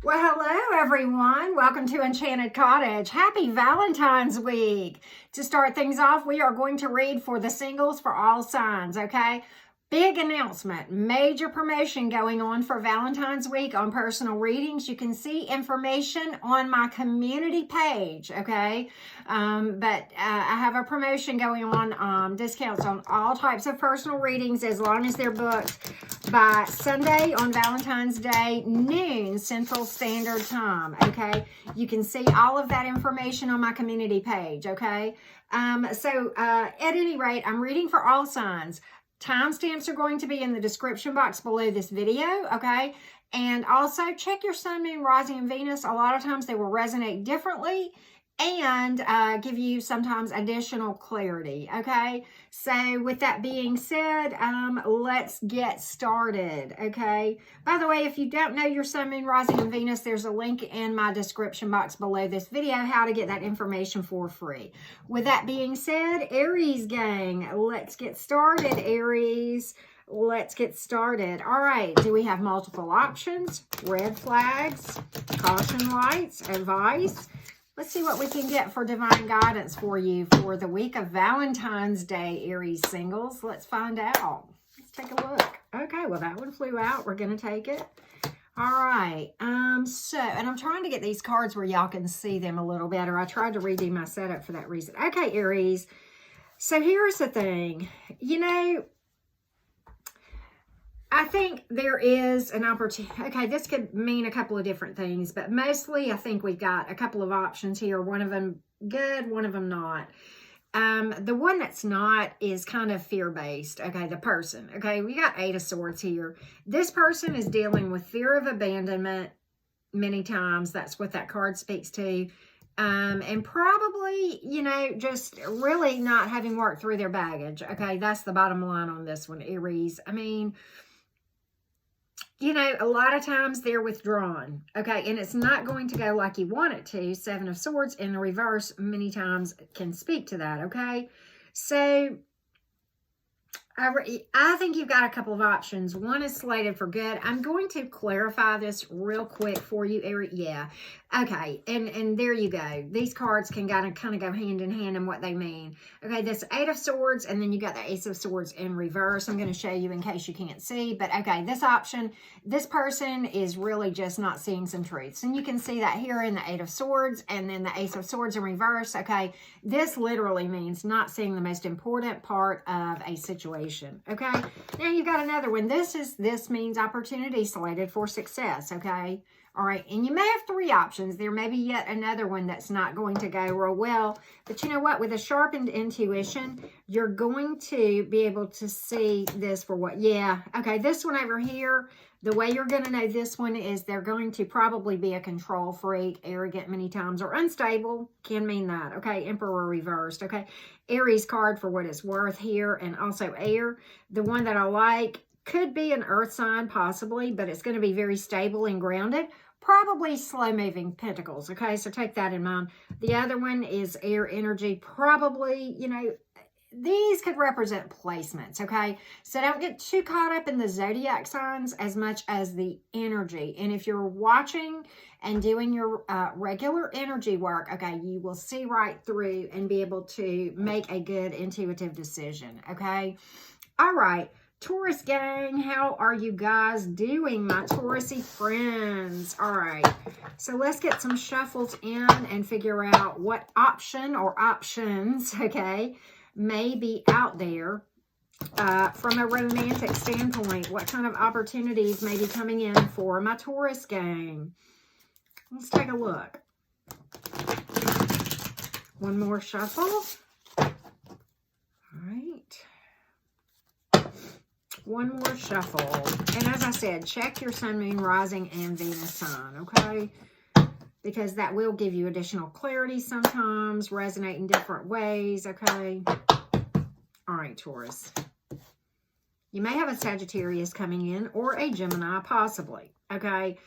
Well, hello everyone. Welcome to Enchanted Cottage. Happy Valentine's week. To start things off, we are going to read for the singles for all signs, okay? Big announcement, major promotion going on for Valentine's week on personal readings. You can see information on my community page, okay? I have a promotion going on, discounts on all types of personal readings as long as they're booked by Sunday on Valentine's Day, noon Central Standard Time, okay? You can see all of that information on my community page, okay? At any rate, I'm reading for all signs. Timestamps are going to be in the description box below this video, okay? And also check your sun, moon, rising, and Venus. A lot of times they will resonate differently and give you sometimes additional clarity, okay? So with that being said, let's get started, okay? By the way, if you don't know your sun, moon, rising, and Venus, there's a link in my description box below this video how to get that information for free. With that being said, Aries gang, let's get started, Aries. Let's get started. All right, do we have multiple options? Red flags, caution lights, advice? Let's see what we can get for divine guidance for you for the week of Valentine's Day, Aries singles. Let's find out. Let's take a look. Okay, well, that one flew out. We're going to take it. All right. And I'm trying to get these cards where y'all can see them a little better. I tried to redo my setup for that reason. Okay, Aries. So here's the thing. You know, I think there is an opportunity. Okay, this could mean a couple of different things, but mostly I think we've got a couple of options here. One of them good, one of them not. The one that's not is kind of fear-based. Okay, the person. Okay, we got Eight of Swords here. This person is dealing with fear of abandonment many times. That's what that card speaks to. And probably, you know, just really not having worked through their baggage. Okay, that's the bottom line on this one, Aries. I mean, you know, a lot of times they're withdrawn, okay? And it's not going to go like you want it to. Seven of Swords in the reverse many times can speak to that, okay? So, I think you've got a couple of options. One is slated for good. I'm going to clarify this real quick for you, Eric. Yeah. Okay. And there you go. These cards can kind of go hand in hand in what they mean. Okay. This Eight of Swords, and then you got the Ace of Swords in reverse. I'm going to show you in case you can't see. But okay, this option, this person is really just not seeing some truths. And you can see that here in the Eight of Swords and then the Ace of Swords in reverse. Okay. This literally means not seeing the most important part of a situation. Okay, now you've got another one. This means opportunity slated for success. Okay, all right, and you may have three options. There may be yet another one that's not going to go real well, but you know what? With a sharpened intuition, you're going to be able to see this for what. Yeah, okay, this one over here. The way you're going to know this one is they're going to probably be a control freak, arrogant many times, or unstable. Can mean that. Okay, Emperor reversed. Okay, Aries card for what it's worth here, and also air. The one that I like could be an earth sign, possibly, but it's going to be very stable and grounded. Probably slow-moving pentacles. Okay, so take that in mind. The other one is air energy. Probably, you know, these could represent placements, okay? So don't get too caught up in the zodiac signs as much as the energy. And if you're watching and doing your regular energy work, okay, you will see right through and be able to make a good intuitive decision, okay? All right, Taurus gang, how are you guys doing, my Taurusy friends? All right, so let's get some shuffles in and figure out what option or options, okay, may be out there from a romantic standpoint. What kind of opportunities may be coming in for my Taurus gang? Let's take a look. One more shuffle. All right. One more shuffle. And as I said, check your sun, moon, rising, and Venus sign, okay? Because that will give you additional clarity sometimes, resonate in different ways, okay? All right, Taurus. You may have a Sagittarius coming in or a Gemini, possibly, okay?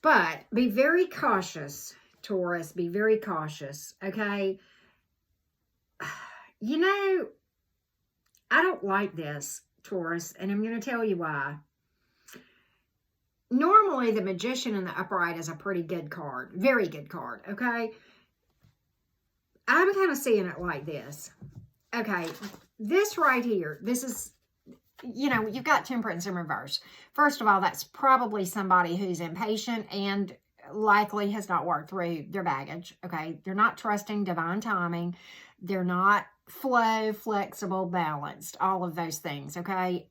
But be very cautious, Taurus. Be very cautious, okay? You know, I don't like this, Taurus, and I'm going to tell you why. Normally, normally the Magician in the upright is a pretty good card. Very good card, okay? I'm kind of seeing it like this. Okay, this right here, this is, you know, you've got Temperance in reverse. First of all, that's probably somebody who's impatient and likely has not worked through their baggage, okay? They're not trusting divine timing. They're not flow, flexible, balanced, all of those things, okay?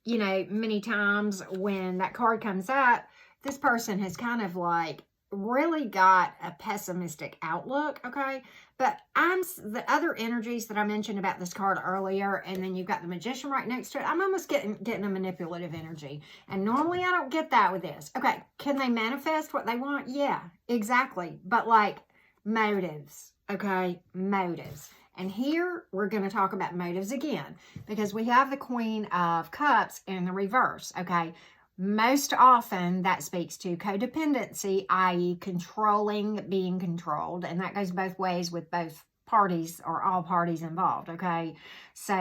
You know, many times when that card comes up, this person has kind of like really got a pessimistic outlook, okay? But the other energies that I mentioned about this card earlier, and then you've got the Magician right next to it, I'm almost getting a manipulative energy. And normally I don't get that with this. Okay, can they manifest what they want? Yeah, exactly. But like motives, okay? Motives. And here we're going to talk about motives again, because we have the Queen of Cups in the reverse, okay? Most often that speaks to codependency, i.e. controlling, being controlled. And that goes both ways with both parties or all parties involved, okay? So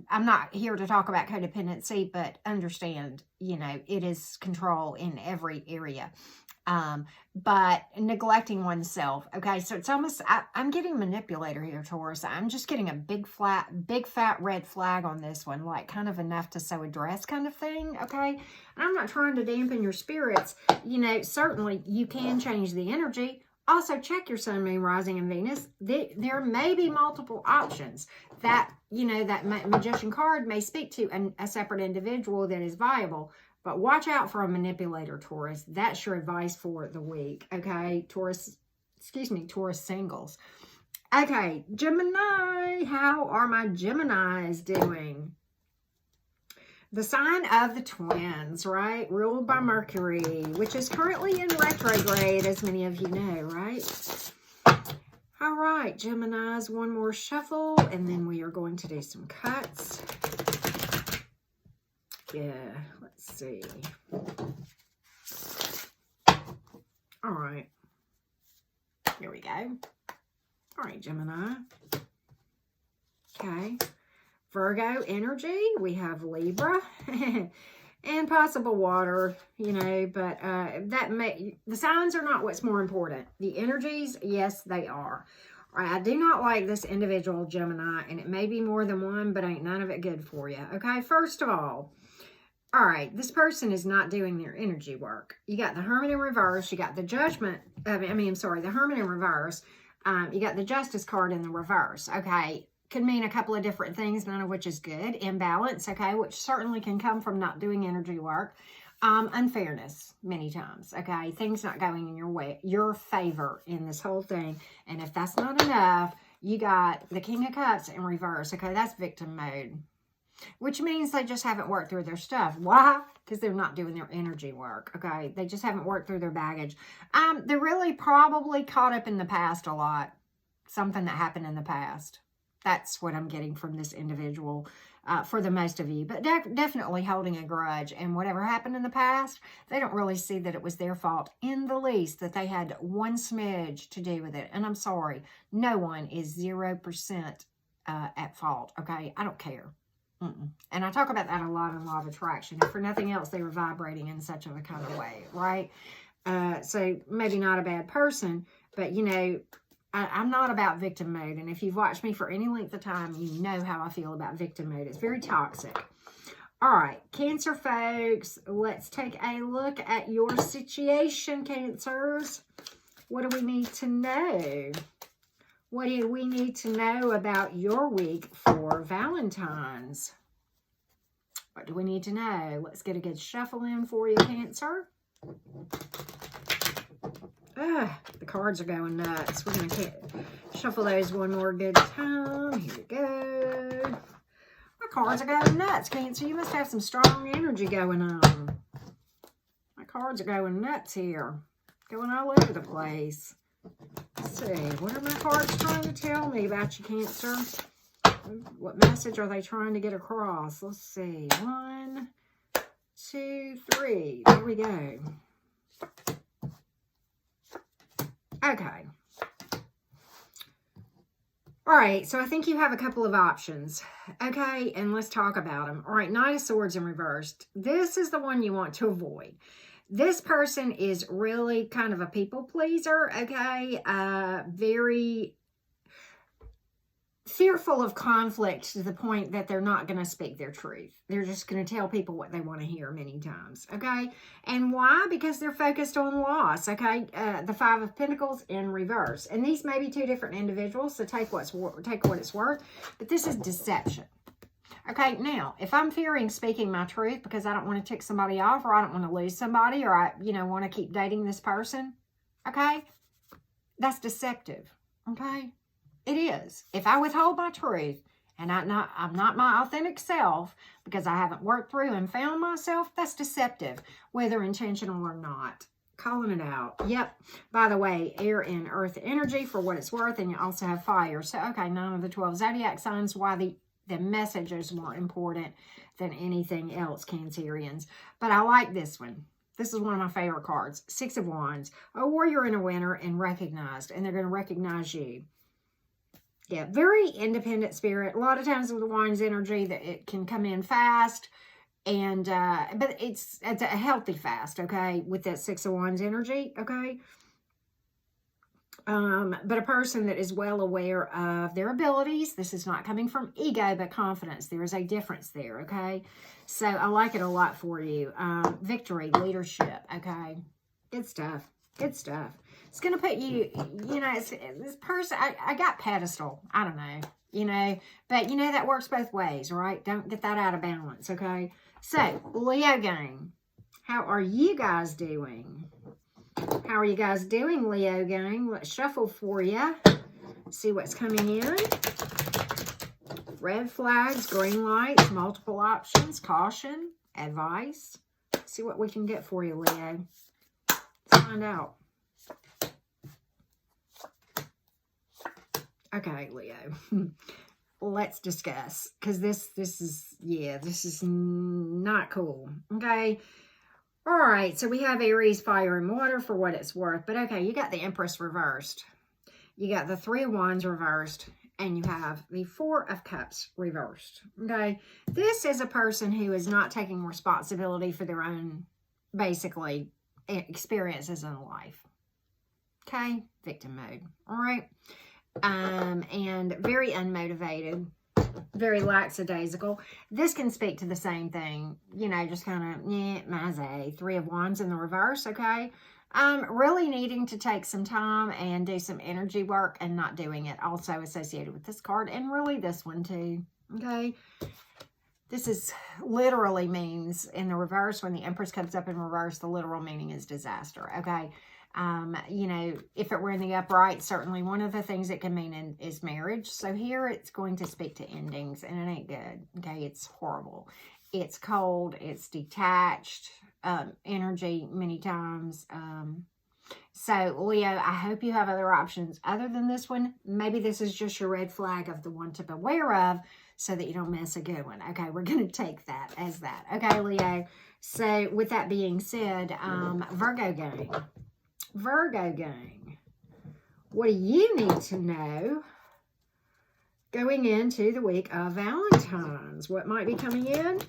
I'm not here to talk about codependency, but understand, you know, it is control in every area. But neglecting oneself, okay? So it's almost, I'm getting manipulator here, Taurus. I'm just getting a big fat red flag on this one, like kind of enough to sew a dress kind of thing, okay? And I'm not trying to dampen your spirits. You know, certainly you can change the energy. Also, check your sun, moon, rising, and Venus. There may be multiple options. That, you know, that Magician card may speak to a separate individual that is viable. But watch out for a manipulator, Taurus. That's your advice for the week, okay? Taurus singles. Okay, Gemini. How are my Geminis doing? The sign of the twins, right? Ruled by Mercury, which is currently in retrograde, as many of you know, right? All right, Geminis, one more shuffle, and then we are going to do some cuts. Yeah, let's see. All right. Here we go. All right, Gemini. Okay. Virgo energy. We have Libra and possible water, you know, but the signs are not what's more important. The energies, yes, they are. All right, I do not like this individual Gemini, and it may be more than one, but ain't none of it good for you. Okay, first of all, this person is not doing their energy work. You got the Hermit in reverse. You got the Judgment. the Hermit in reverse. You got the Justice card in the reverse. Okay, could mean a couple of different things, none of which is good. Imbalance, okay, which certainly can come from not doing energy work. Unfairness, many times, okay? Things not going in your favor in this whole thing. And if that's not enough, you got the King of Cups in reverse, okay? That's victim mode. Which means they just haven't worked through their stuff. Why? Because they're not doing their energy work, okay? They just haven't worked through their baggage. They're really probably caught up in the past a lot. Something that happened in the past. That's what I'm getting from this individual for the most of you. But definitely holding a grudge. And whatever happened in the past, they don't really see that it was their fault in the least, that they had one smidge to do with it. And I'm sorry, no one is 0% at fault, okay? I don't care. And I talk about that a lot in Law of Attraction. And for nothing else, they were vibrating in such a kind of way, right? So maybe not a bad person, but, you know, I'm not about victim mode. And if you've watched me for any length of time, you know how I feel about victim mode. It's very toxic. All right, Cancer folks, let's take a look at your situation, Cancers. What do we need to know? What do we need to know about your week for Valentine's? What do we need to know? Let's get a good shuffle in for you, Cancer. The cards are going nuts. We're going to shuffle those one more good time. Here we go. My cards are going nuts, Cancer. You must have some strong energy going on. My cards are going nuts here. Going all over the place. Let's see, what are my cards trying to tell me about you, Cancer? What message are they trying to get across? Let's see. 1, 2, 3. There we go. Okay. All right, so I think you have a couple of options. Okay, and let's talk about them. All right, Knight of Swords in reversed. This is the one you want to avoid. This person is really kind of a people pleaser, okay? Very fearful of conflict to the point that they're not going to speak their truth. They're just going to tell people what they want to hear many times, okay? And why? Because they're focused on loss, okay? The Five of Pentacles in reverse. And these may be two different individuals, so take what it's worth. But this is deception. Okay, now, if I'm fearing speaking my truth because I don't want to tick somebody off, or I don't want to lose somebody, or I, want to keep dating this person, okay? That's deceptive, okay? It is. If I withhold my truth and I'm not my authentic self because I haven't worked through and found myself, that's deceptive, whether intentional or not. Calling it out. Yep. By the way, air and earth energy for what it's worth, and you also have fire. So, okay, 9 of the 12 zodiac signs, why the message is more important than anything else, Cancerians. But I like this one. This is one of my favorite cards. 6 of Wands. A warrior and a winner and recognized, and they're going to recognize you. Yeah, very independent spirit. A lot of times with the Wands energy, that it can come in fast, and but it's a healthy fast, okay, with that 6 of Wands energy, okay? But a person that is well aware of their abilities. This is not coming from ego, but confidence. There is a difference there, okay? So I like it a lot for you. Victory, leadership, okay? Good stuff. Good stuff. It's going to put you, this person, I got pedestal. I don't know, but that works both ways, right? Don't get that out of balance, okay? So, Leo gang, how are you guys doing? How are you guys doing, Leo gang? Let's shuffle for you. See what's coming in. Red flags, green lights, multiple options, caution, advice. See what we can get for you, Leo. Let's find out. Okay, Leo. Let's discuss, because this is not cool. Okay. All right, so we have Aries, fire, and water for what it's worth. But okay, you got the Empress reversed. You got the 3 of Wands reversed. And you have the 4 of Cups reversed. Okay, this is a person who is not taking responsibility for their own, basically, experiences in life. Okay, victim mode. All right, and very unmotivated, very lackadaisical. This can speak to the same thing, just kind of, maze. 3 of Wands in the reverse, okay? Really needing to take some time and do some energy work and not doing it. Also associated with this card, and really this one too, okay? This is literally means in the reverse, when the Empress comes up in reverse, the literal meaning is disaster, okay? If it were in the upright, certainly one of the things it can mean is marriage. So here it's going to speak to endings, and it ain't good, okay? It's horrible. It's cold. It's detached energy many times. So, Leo, I hope you have other options other than this one. Maybe this is just your red flag of the one to beware of so that you don't miss a good one. Okay, we're going to take that as that. Okay, Leo. So, with that being said, Virgo gang. Virgo gang, what do you need to know going into the week of Valentine's? What might be coming in?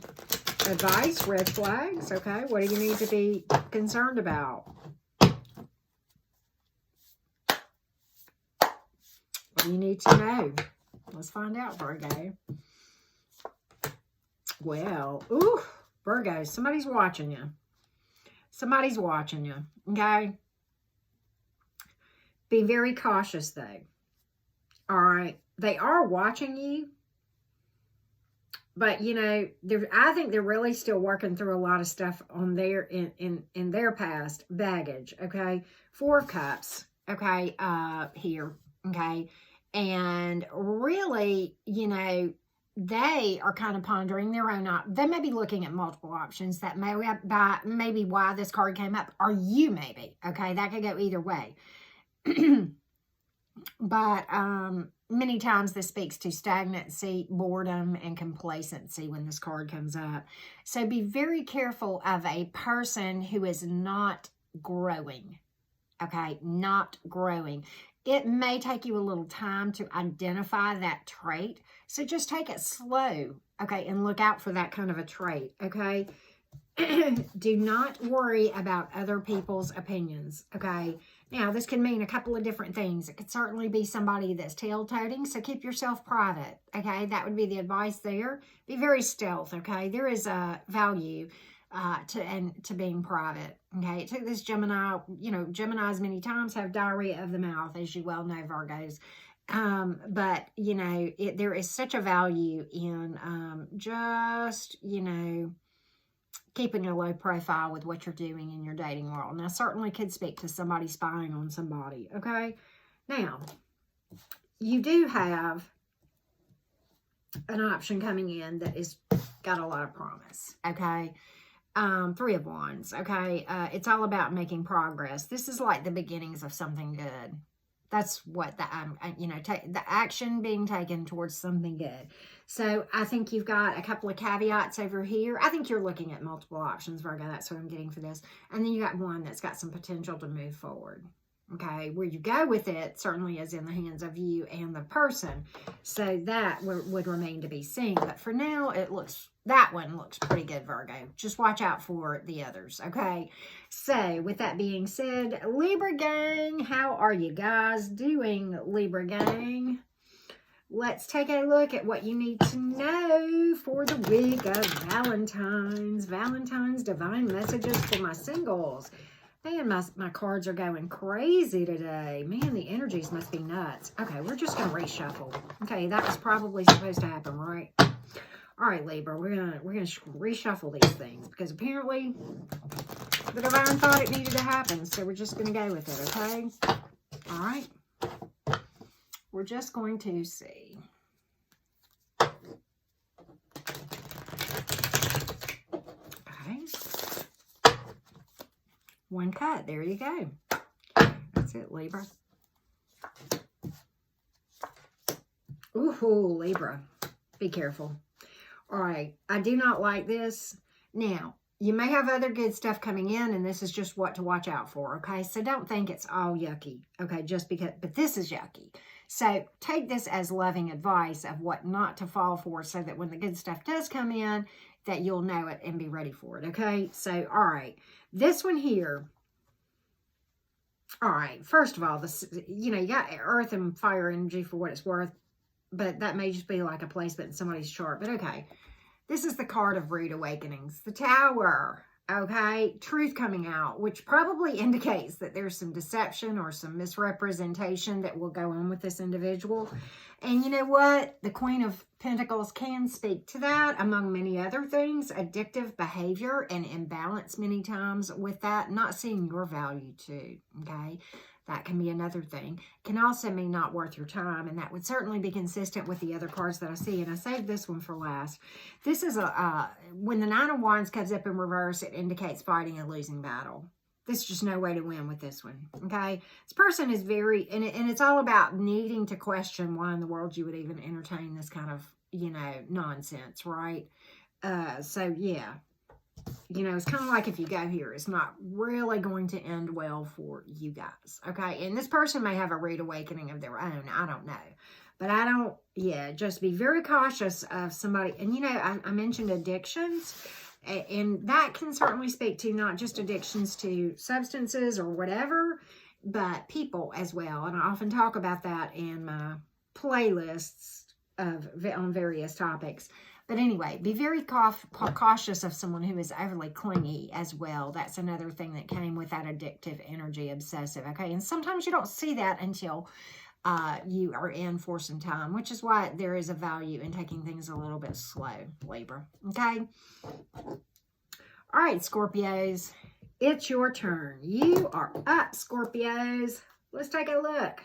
Advice, red flags, okay? What do you need to be concerned about? What do you need to know? Let's find out, Virgo. Well, ooh, Virgo, somebody's watching you. Somebody's watching you, okay? Be very cautious, though. All right? They are watching you. But, I think they're really still working through a lot of stuff on their, in their past baggage, okay? 4 of Cups, okay, here, okay? And really, they are kind of pondering their own, they may be looking at multiple options. That maybe why this card came up, or you maybe, okay? That could go either way. But many times this speaks to stagnancy, boredom, and complacency when this card comes up. So be very careful of a person who is not growing, okay? Not growing. It may take you a little time to identify that trait. So just take it slow, okay? And look out for that kind of a trait, okay? Do not worry about other people's opinions, okay? Now, this can mean a couple of different things. It could certainly be somebody that's tail-toting, so keep yourself private, okay? That would be the advice there. Be very stealth, okay? There is a value to being private, okay? It took this Gemini, you know, Geminis many times have diarrhea of the mouth, as you well know, Virgos. But, you know, there is such a value in just, you know, keeping a low profile with what you're doing in your dating world. Now, certainly could speak to somebody spying on somebody, okay? Now, you do have an option coming in that is got a lot of promise, okay? 3 of Wands, okay? It's all about making progress. This is like the beginnings of something good. That's what you know, the action being taken towards something good. So I think you've got a couple of caveats over here. I think you're looking at multiple options, Virgo. That's what I'm getting for this. And then you got one that's got some potential to move forward. Okay, where you go with it certainly is in the hands of you and the person. So that would remain to be seen. But for now, that one looks pretty good, Virgo. Just watch out for the others, okay? So with that being said, Libra gang, how are you guys doing, Libra gang? Let's take a look at what you need to know for the week of Valentine's. Valentine's divine messages for my singles. Man, my cards are going crazy today. Man, the energies must be nuts. Okay, we're just going to reshuffle. Okay, that was probably supposed to happen, right? All right, Libra, we're gonna reshuffle these things because apparently the divine thought it needed to happen. So we're just going to go with it, okay? All right. We're just going to see. Okay. One cut. There you go. That's it, Libra. Ooh, Libra. Be careful. All right. I do not like this. Now, you may have other good stuff coming in, and this is just what to watch out for, okay? So don't think it's all yucky, okay, just because, but this is yucky. So take this as loving advice of what not to fall for so that when the good stuff does come in, that you'll know it and be ready for it, okay? So, all right. This one here, all right, first of all, this, you know, you got earth and fire energy for what it's worth, but that may just be like a placement in somebody's chart, but okay. This is the card of rude awakenings, the Tower, okay? Truth coming out, which probably indicates that there's some deception or some misrepresentation that will go on with this individual. And you know what? The Queen of Pentacles can speak to that, among many other things. Addictive behavior and imbalance many times with that. Not seeing your value too, okay? That can be another thing. Can also mean not worth your time, and that would certainly be consistent with the other cards that I see. And I saved this one for last. This is when the Nine of Wands comes up in reverse, it indicates fighting a losing battle. There's just no way to win with this one, okay? This person is very, and it's all about needing to question why in the world you would even entertain this kind of, you know, nonsense, right? So, yeah. You know, it's kind of like if you go here, it's not really going to end well for you guys, okay? And this person may have a rude awakening of their own. I don't know. But I don't, yeah, just be very cautious of somebody. And, you know, I mentioned addictions, and that can certainly speak to not just addictions to substances or whatever, but people as well. And I often talk about that in my playlists on various topics. But anyway, be very cautious of someone who is overly clingy as well. That's another thing that came with that addictive energy, obsessive, okay? And sometimes you don't see that until you are in for some time, which is why there is a value in taking things a little bit slow, Libra, okay? All right, Scorpios, it's your turn. You are up, Scorpios. Let's take a look.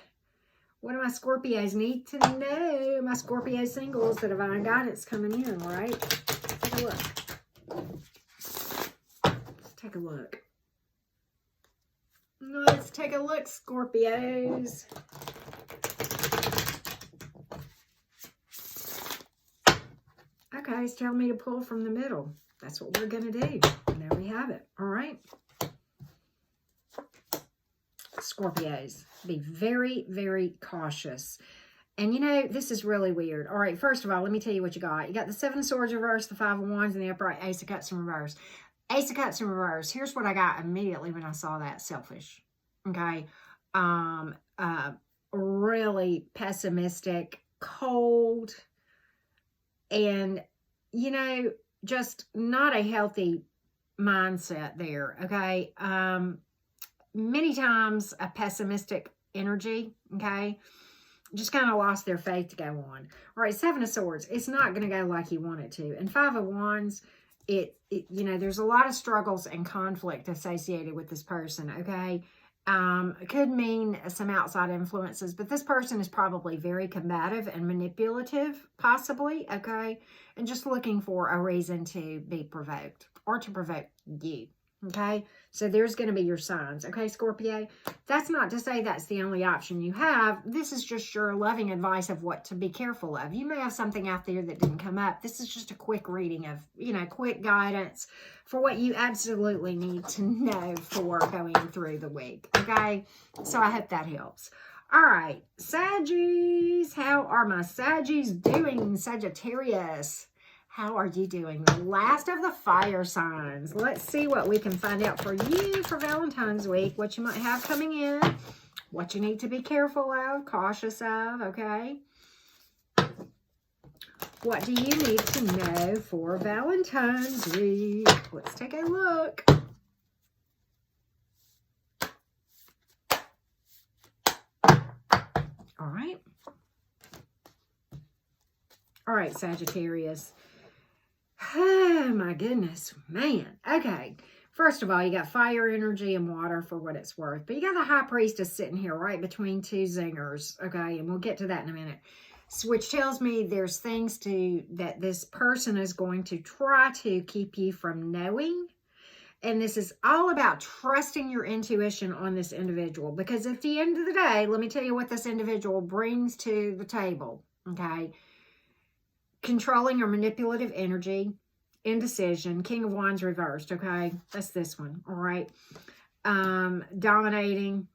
What do my Scorpios need to know? My Scorpio singles, the divine guidance coming in, right? Take a look. Let's take a look. Let's take a look, Scorpios. Okay, it's telling me to pull from the middle. That's what we're going to do. And there we have it. All right. Scorpios, be very, very cautious. And you know, this is really weird. All right, first of all, let me tell you what you got. You got the Seven of Swords reversed, the Five of Wands, and the upright Ace of Cups in reverse. Ace of Cups in reverse. Here's what I got immediately when I saw that. Selfish. Okay. Really pessimistic, cold, and, you know, just not a healthy mindset there. Okay. Many times a pessimistic energy. Okay. Just kind of lost their faith to go on. All right, Seven of Swords. It's not going to go like you want it to. And Five of Wands, you know, there's a lot of struggles and conflict associated with this person, okay? It could mean some outside influences, but this person is probably very combative and manipulative, possibly, okay? And just looking for a reason to be provoked or to provoke you. Okay, so there's going to be your signs. Okay, Scorpio, that's not to say that's the only option you have. This is just your loving advice of what to be careful of. You may have something out there that didn't come up. This is just a quick reading of, you know, quick guidance for what you absolutely need to know for going through the week. Okay, so I hope that helps. All right, Saggies, how are my Saggies doing? Sagittarius, how are you doing? The last of the fire signs. Let's see what we can find out for you for Valentine's week. What you might have coming in. What you need to be careful of, cautious of, okay? What do you need to know for Valentine's week? Let's take a look. All right. All right, Sagittarius. Oh, my goodness, man. Okay, first of all, you got fire energy and water for what it's worth. But you got the High Priestess sitting here right between two zingers, okay? And we'll get to that in a minute. So, which tells me there's things that this person is going to try to keep you from knowing. And this is all about trusting your intuition on this individual. Because at the end of the day, let me tell you what this individual brings to the table, okay? Controlling or manipulative energy, indecision, King of Wands reversed, okay? That's this one, all right? Dominating,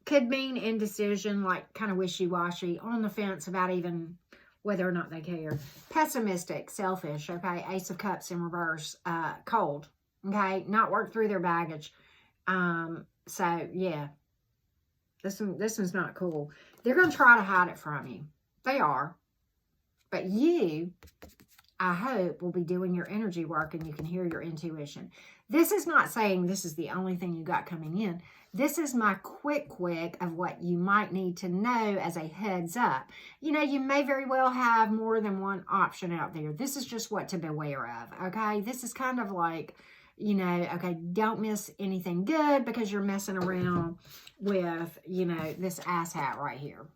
could mean indecision, like kind of wishy-washy, on the fence about even whether or not they care. Pessimistic, selfish, okay? Ace of Cups in reverse, cold, okay? Not work through their baggage. So, yeah, this one's not cool. They're going to try to hide it from you. They are. But you, I hope, will be doing your energy work and you can hear your intuition. This is not saying this is the only thing you got coming in. This is my quick of what you might need to know as a heads up. You know, you may very well have more than one option out there. This is just what to beware of, okay? This is kind of like, you know, okay, don't miss anything good because you're messing around with, you know, this asshat right here.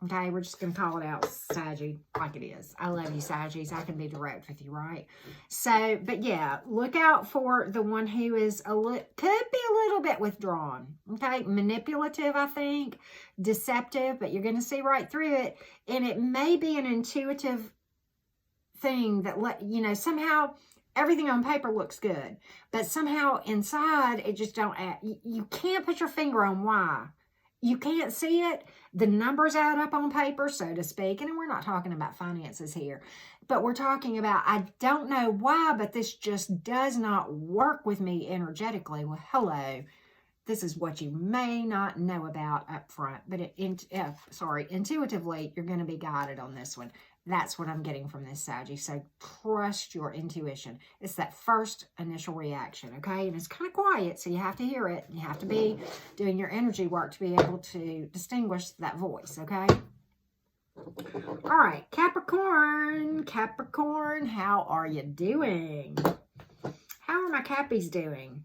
Okay, we're just going to call it out Saggy like it is. I love you, Saggies. I can be direct with you, right? So, but yeah, look out for the one who is could be a little bit withdrawn. Okay, manipulative, I think, deceptive, but you're going to see right through it. And it may be an intuitive thing that, you know, somehow everything on paper looks good, but somehow inside it just don't add. You can't put your finger on why. You can't see it. The numbers add up on paper, so to speak. And we're not talking about finances here. But we're talking about, I don't know why, but this just does not work with me energetically. Well, hello. This is what you may not know about up front. But intuitively, you're going to be guided on this one. That's what I'm getting from this, Saggy. So trust your intuition. It's that first initial reaction, okay? And it's kind of quiet, so you have to hear it. You have to be doing your energy work to be able to distinguish that voice, okay? All right, Capricorn. Capricorn, how are you doing? How are my Cappies doing?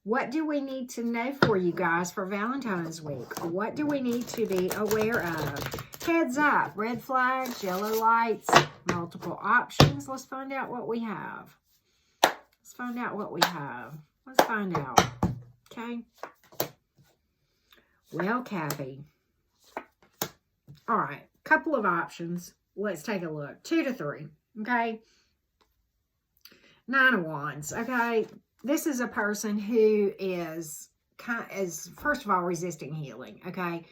What do we need to know for you guys for Valentine's week? What do we need to be aware of? Heads up, red flags, yellow lights, multiple options. Let's find out what we have. Let's find out what we have. Let's find out. Okay. Well, Cappy. All right. Couple of options. Let's take a look. 2 to 3. Okay. 9 of Wands. Okay. This is a person who is first of all, resisting healing. Okay.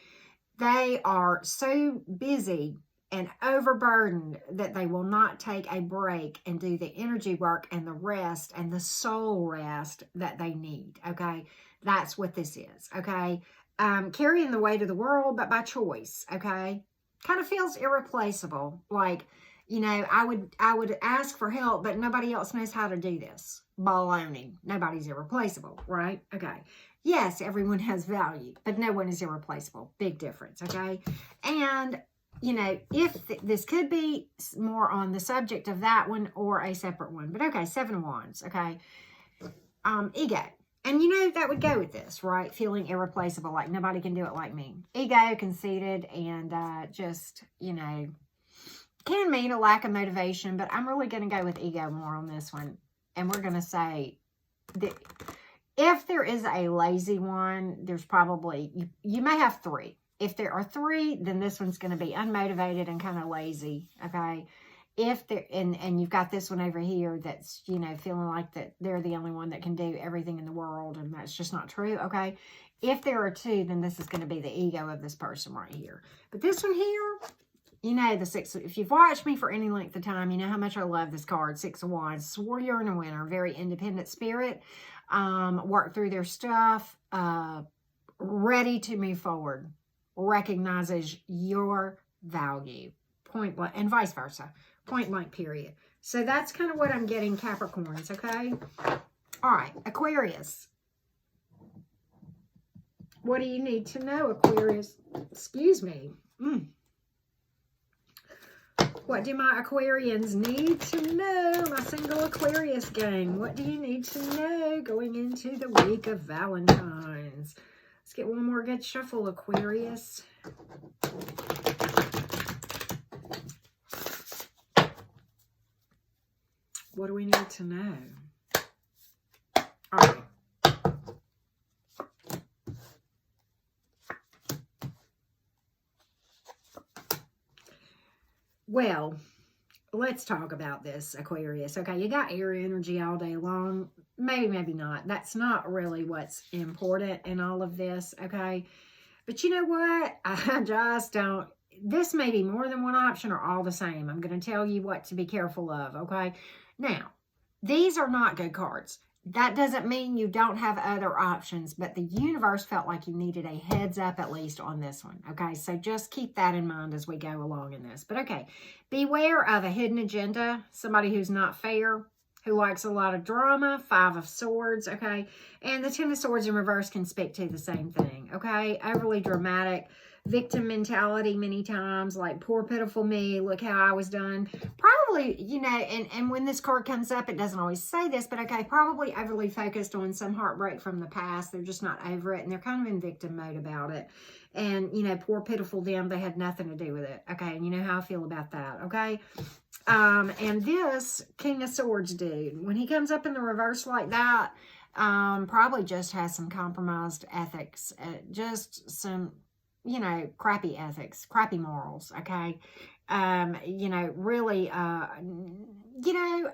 They are so busy and overburdened that they will not take a break and do the energy work and the rest and the soul rest that they need, okay? That's what this is, okay? Carrying the weight of the world, but by choice, okay? Kind of feels irreplaceable. Like, you know, I would ask for help, but nobody else knows how to do this. Baloney. Nobody's irreplaceable, right? Okay. Yes, everyone has value, but no one is irreplaceable. Big difference, okay? And, you know, if this could be more on the subject of that one or a separate one. But, okay, 7 of Wands, okay? Ego. And, you know, that would go with this, right? Feeling irreplaceable, like nobody can do it like me. Ego, conceited, and just, you know, can mean a lack of motivation, but I'm really going to go with ego more on this one. And we're going to say that if there is a lazy one, there's probably, you may have 3. If there are 3, then this one's going to be unmotivated and kind of lazy, okay? If there, and you've got this one over here that's, you know, feeling like that they're the only one that can do everything in the world, and that's just not true, okay? If there are 2, then this is going to be the ego of this person right here. But this one here, you know, the 6, if you've watched me for any length of time, you know how much I love this card, 6 of Wands. Warrior and a winner, very independent spirit, work through their stuff, ready to move forward, recognizes your value, point blank, and vice versa, point blank, period. So that's kind of what I'm getting, Capricorns, okay? All right, Aquarius. What do you need to know, Aquarius? Excuse me. What do my Aquarians need to know? My single Aquarius gang. What do you need to know going into the week of Valentine's? Let's get one more good shuffle, Aquarius. What do we need to know? All right. Well, let's talk about this, Aquarius. Okay, you got air energy all day long. Maybe, maybe not. That's not really what's important in all of this, okay? But you know what? I just don't. This may be more than one option or all the same. I'm going to tell you what to be careful of, okay? Now, these are not good cards. That doesn't mean you don't have other options, but the universe felt like you needed a heads up at least on this one, okay? So just keep that in mind as we go along in this. But okay, beware of a hidden agenda, somebody who's not fair, who likes a lot of drama, 5 of Swords, okay? And the 10 of Swords in reverse can speak to the same thing, okay? Overly dramatic, victim mentality many times, like poor pitiful me, look how I was done. Probably, you know, and when this card comes up, it doesn't always say this, but okay, probably overly focused on some heartbreak from the past. They're just not over it, and they're kind of in victim mode about it. And, you know, poor pitiful them, they had nothing to do with it, okay? And you know how I feel about that, okay? And this King of Swords dude, when he comes up in the reverse like that, probably just has some compromised ethics, just some, you know, crappy ethics, crappy morals, okay? You know, really, you know,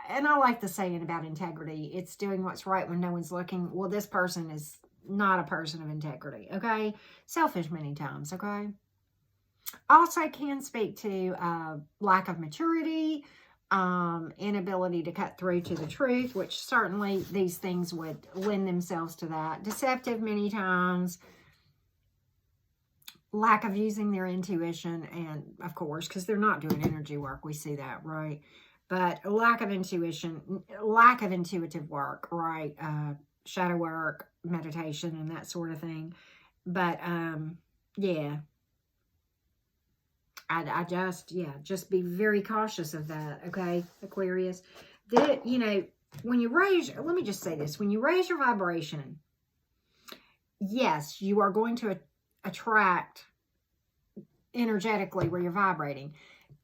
and I like the saying about integrity, it's doing what's right when no one's looking. Well, this person is not a person of integrity, okay? Selfish many times, okay? Also can speak to lack of maturity, inability to cut through to the truth, which certainly these things would lend themselves to that. Deceptive many times. Lack of using their intuition, and of course, because they're not doing energy work, we see that, right? But lack of intuition, lack of intuitive work, right? Shadow work, meditation, and that sort of thing. But, yeah. I just be very cautious of that, okay, Aquarius? You know, when you raise, let me just say this, when you raise your vibration, yes, you are going to attract energetically where you're vibrating.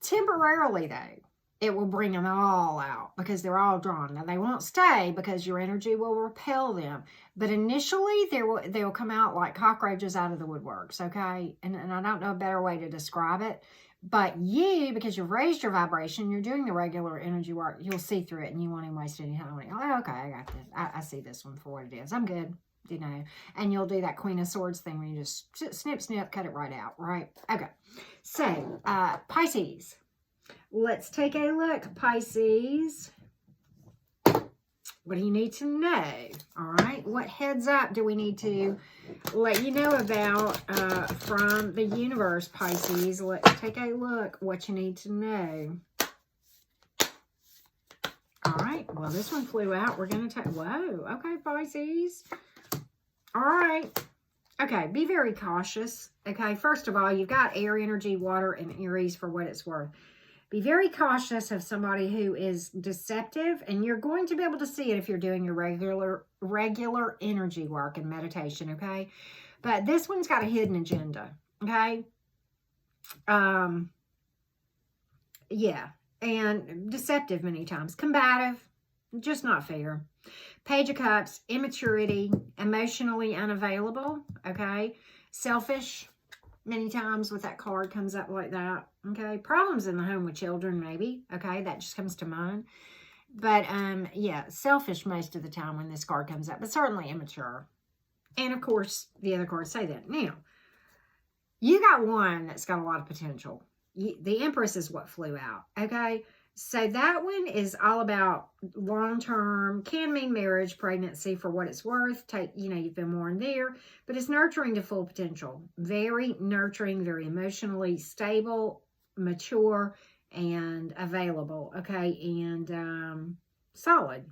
Temporarily, though, it will bring them all out because they're all drawn. Now, they won't stay because your energy will repel them. But initially, they'll come out like cockroaches out of the woodworks, okay? And I don't know a better way to describe it. But you, because you've raised your vibration, you're doing the regular energy work, you'll see through it and you won't even waste any time. Oh, okay, I got this. I see this one for what it is. I'm good. you know, and you'll do that Queen of Swords thing where you just snip, snip, cut it right out, right? Okay. So, Pisces. Let's take a look, Pisces. What do you need to know? All right. What heads up do we need to let you know about from the universe, Pisces? Let's take a look what you need to know. All right. Well, this one flew out. We're going to take... Whoa. Okay, Pisces. All right. Okay. Be very cautious. Okay. First of all, you've got air energy, water, and Aries for what it's worth. Be very cautious of somebody who is deceptive, and you're going to be able to see it if you're doing your regular energy work and meditation, okay? But this one's got a hidden agenda, okay? Yeah, and deceptive many times. Combative, just not fair. Page of Cups, immaturity, emotionally unavailable, okay? Selfish. Many times with that card comes up like that, okay? Problems in the home with children, maybe, okay? That just comes to mind. But, yeah, selfish most of the time when this card comes up, but certainly immature. And, of course, the other cards say that. Now, you got one that's got a lot of potential. The Empress is what flew out, okay? So that one is all about long-term, can mean marriage, pregnancy for what it's worth. You've been warned there, but it's nurturing to full potential. Very nurturing, very emotionally stable, mature, and available, okay? And solid,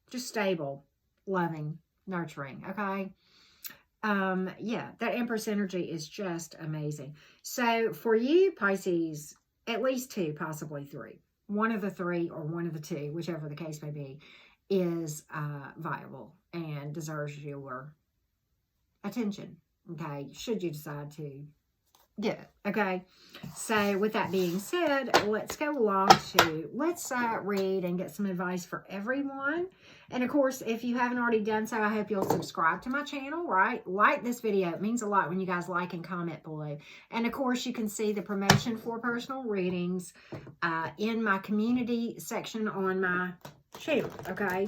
just stable, loving, nurturing, okay? Yeah, that Empress energy is just amazing. So for you, Pisces, at least 2, possibly 3. One of the 3 or one of the 2, whichever the case may be, is viable and deserves your attention, okay, should you decide to get it, okay? So with that being said, let's go along to, let's read and get some advice for everyone. And of course, if you haven't already done so, I hope you'll subscribe to my channel, right? Like this video. It means a lot when you guys like and comment below. And of course, you can see the promotion for personal readings in my community section on my channel, okay?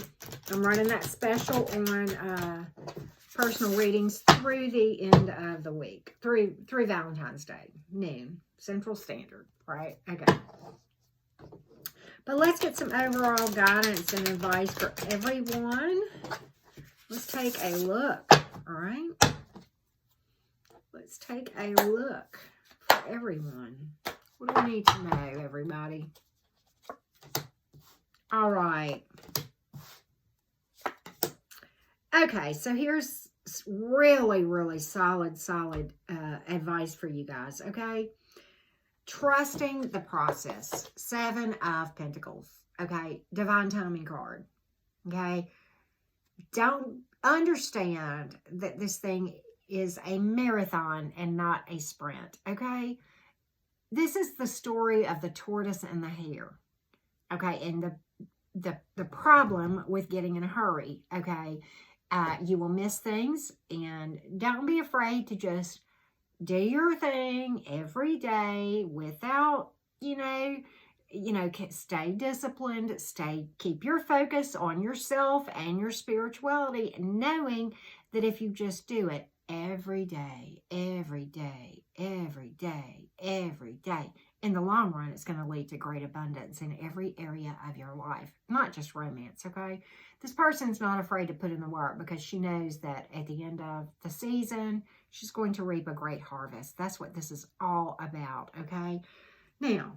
I'm running that special on personal readings through the end of the week, through Valentine's Day, noon, Central Standard, right? Okay. But let's get some overall guidance and advice for everyone. Let's take a look, all right? Let's take a look for everyone. What do we need to know, everybody? All right. Okay, so here's really, really solid advice for you guys, okay? Trusting the process. 7 of Pentacles, okay? Divine timing card, okay? Don't understand that this thing is a marathon and not a sprint, okay? This is the story of the tortoise and the hare, okay? And the problem with getting in a hurry, okay? You will miss things, and don't be afraid to just do your thing every day without, stay disciplined, keep your focus on yourself and your spirituality, knowing that if you just do it every day, every day, every day, every day, in the long run, it's going to lead to great abundance in every area of your life, not just romance, okay? This person's not afraid to put in the work because she knows that at the end of the season, she's going to reap a great harvest. That's what this is all about, okay? Now,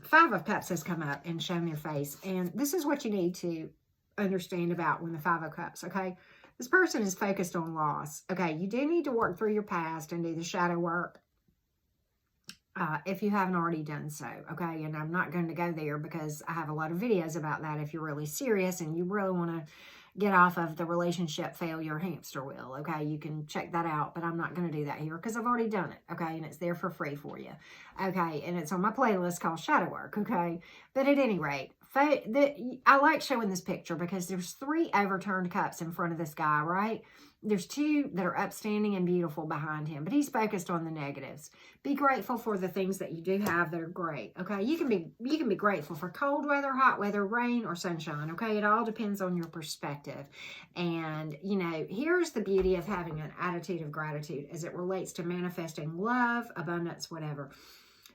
5 of Cups has come up and shown their face, and this is what you need to understand about when the 5 of Cups, okay? This person is focused on loss, okay? You do need to work through your past and do the shadow work. If you haven't already done so, okay? And I'm not going to go there because I have a lot of videos about that if you're really serious and you really want to get off of the relationship failure hamster wheel, okay? You can check that out, but I'm not going to do that here because I've already done it, okay? And it's there for free for you, okay? And it's on my playlist called Shadow Work, okay? But at any rate, I like showing this picture because there's 3 overturned cups in front of this guy, right? There's two that are upstanding and beautiful behind him, but he's focused on the negatives. Be grateful for the things that you do have that are great, okay? You can be grateful for cold weather, hot weather, rain, or sunshine, okay? It all depends on your perspective. And, you know, here's the beauty of having an attitude of gratitude as it relates to manifesting love, abundance, whatever.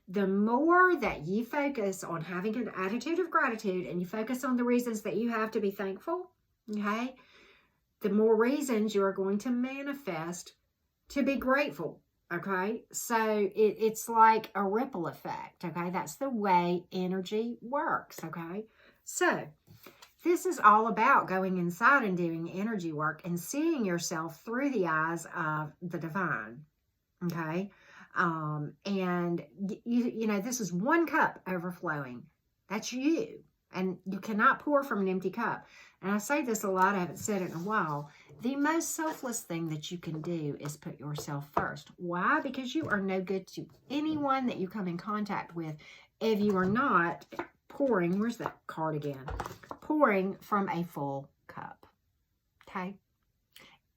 The more that you focus on having an attitude of gratitude and you focus on the reasons that you have to be thankful, okay, the more reasons you are going to manifest to be grateful, okay? So it's like a ripple effect, okay? That's the way energy works, okay? So this is all about going inside and doing energy work and seeing yourself through the eyes of the divine, okay? And you know, this is one cup overflowing. That's you. And you cannot pour from an empty cup. And I say this a lot, I haven't said it in a while. The most selfless thing that you can do is put yourself first. Why? Because you are no good to anyone that you come in contact with if you are not pouring, where's that card again? Pouring from a full cup. Okay?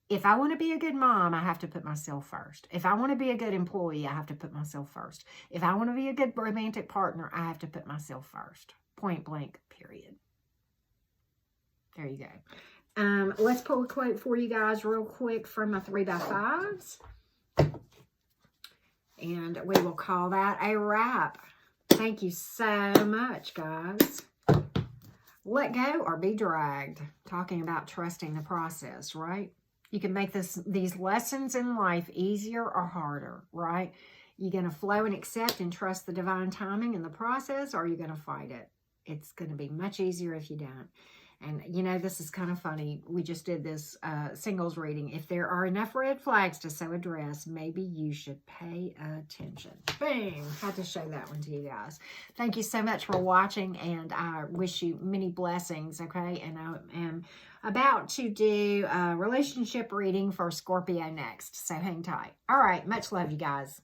If I want to be a good mom, I have to put myself first. If I want to be a good employee, I have to put myself first. If I want to be a good romantic partner, I have to put myself first. Point blank, period. There you go. Let's pull a quote for you guys real quick from my 3x5s. And we will call that a wrap. Thank you so much, guys. Let go or be dragged. Talking about trusting the process, right? You can make these lessons in life easier or harder, right? You're going to flow and accept and trust the divine timing in the process, or you're going to fight it. It's going to be much easier if you don't. And, you know, this is kind of funny. We just did this singles reading. If there are enough red flags to so address, maybe you should pay attention. Bang! Had to show that one to you guys. Thank you so much for watching, and I wish you many blessings, okay? And I am about to do a relationship reading for Scorpio next, so hang tight. All right, much love, you guys.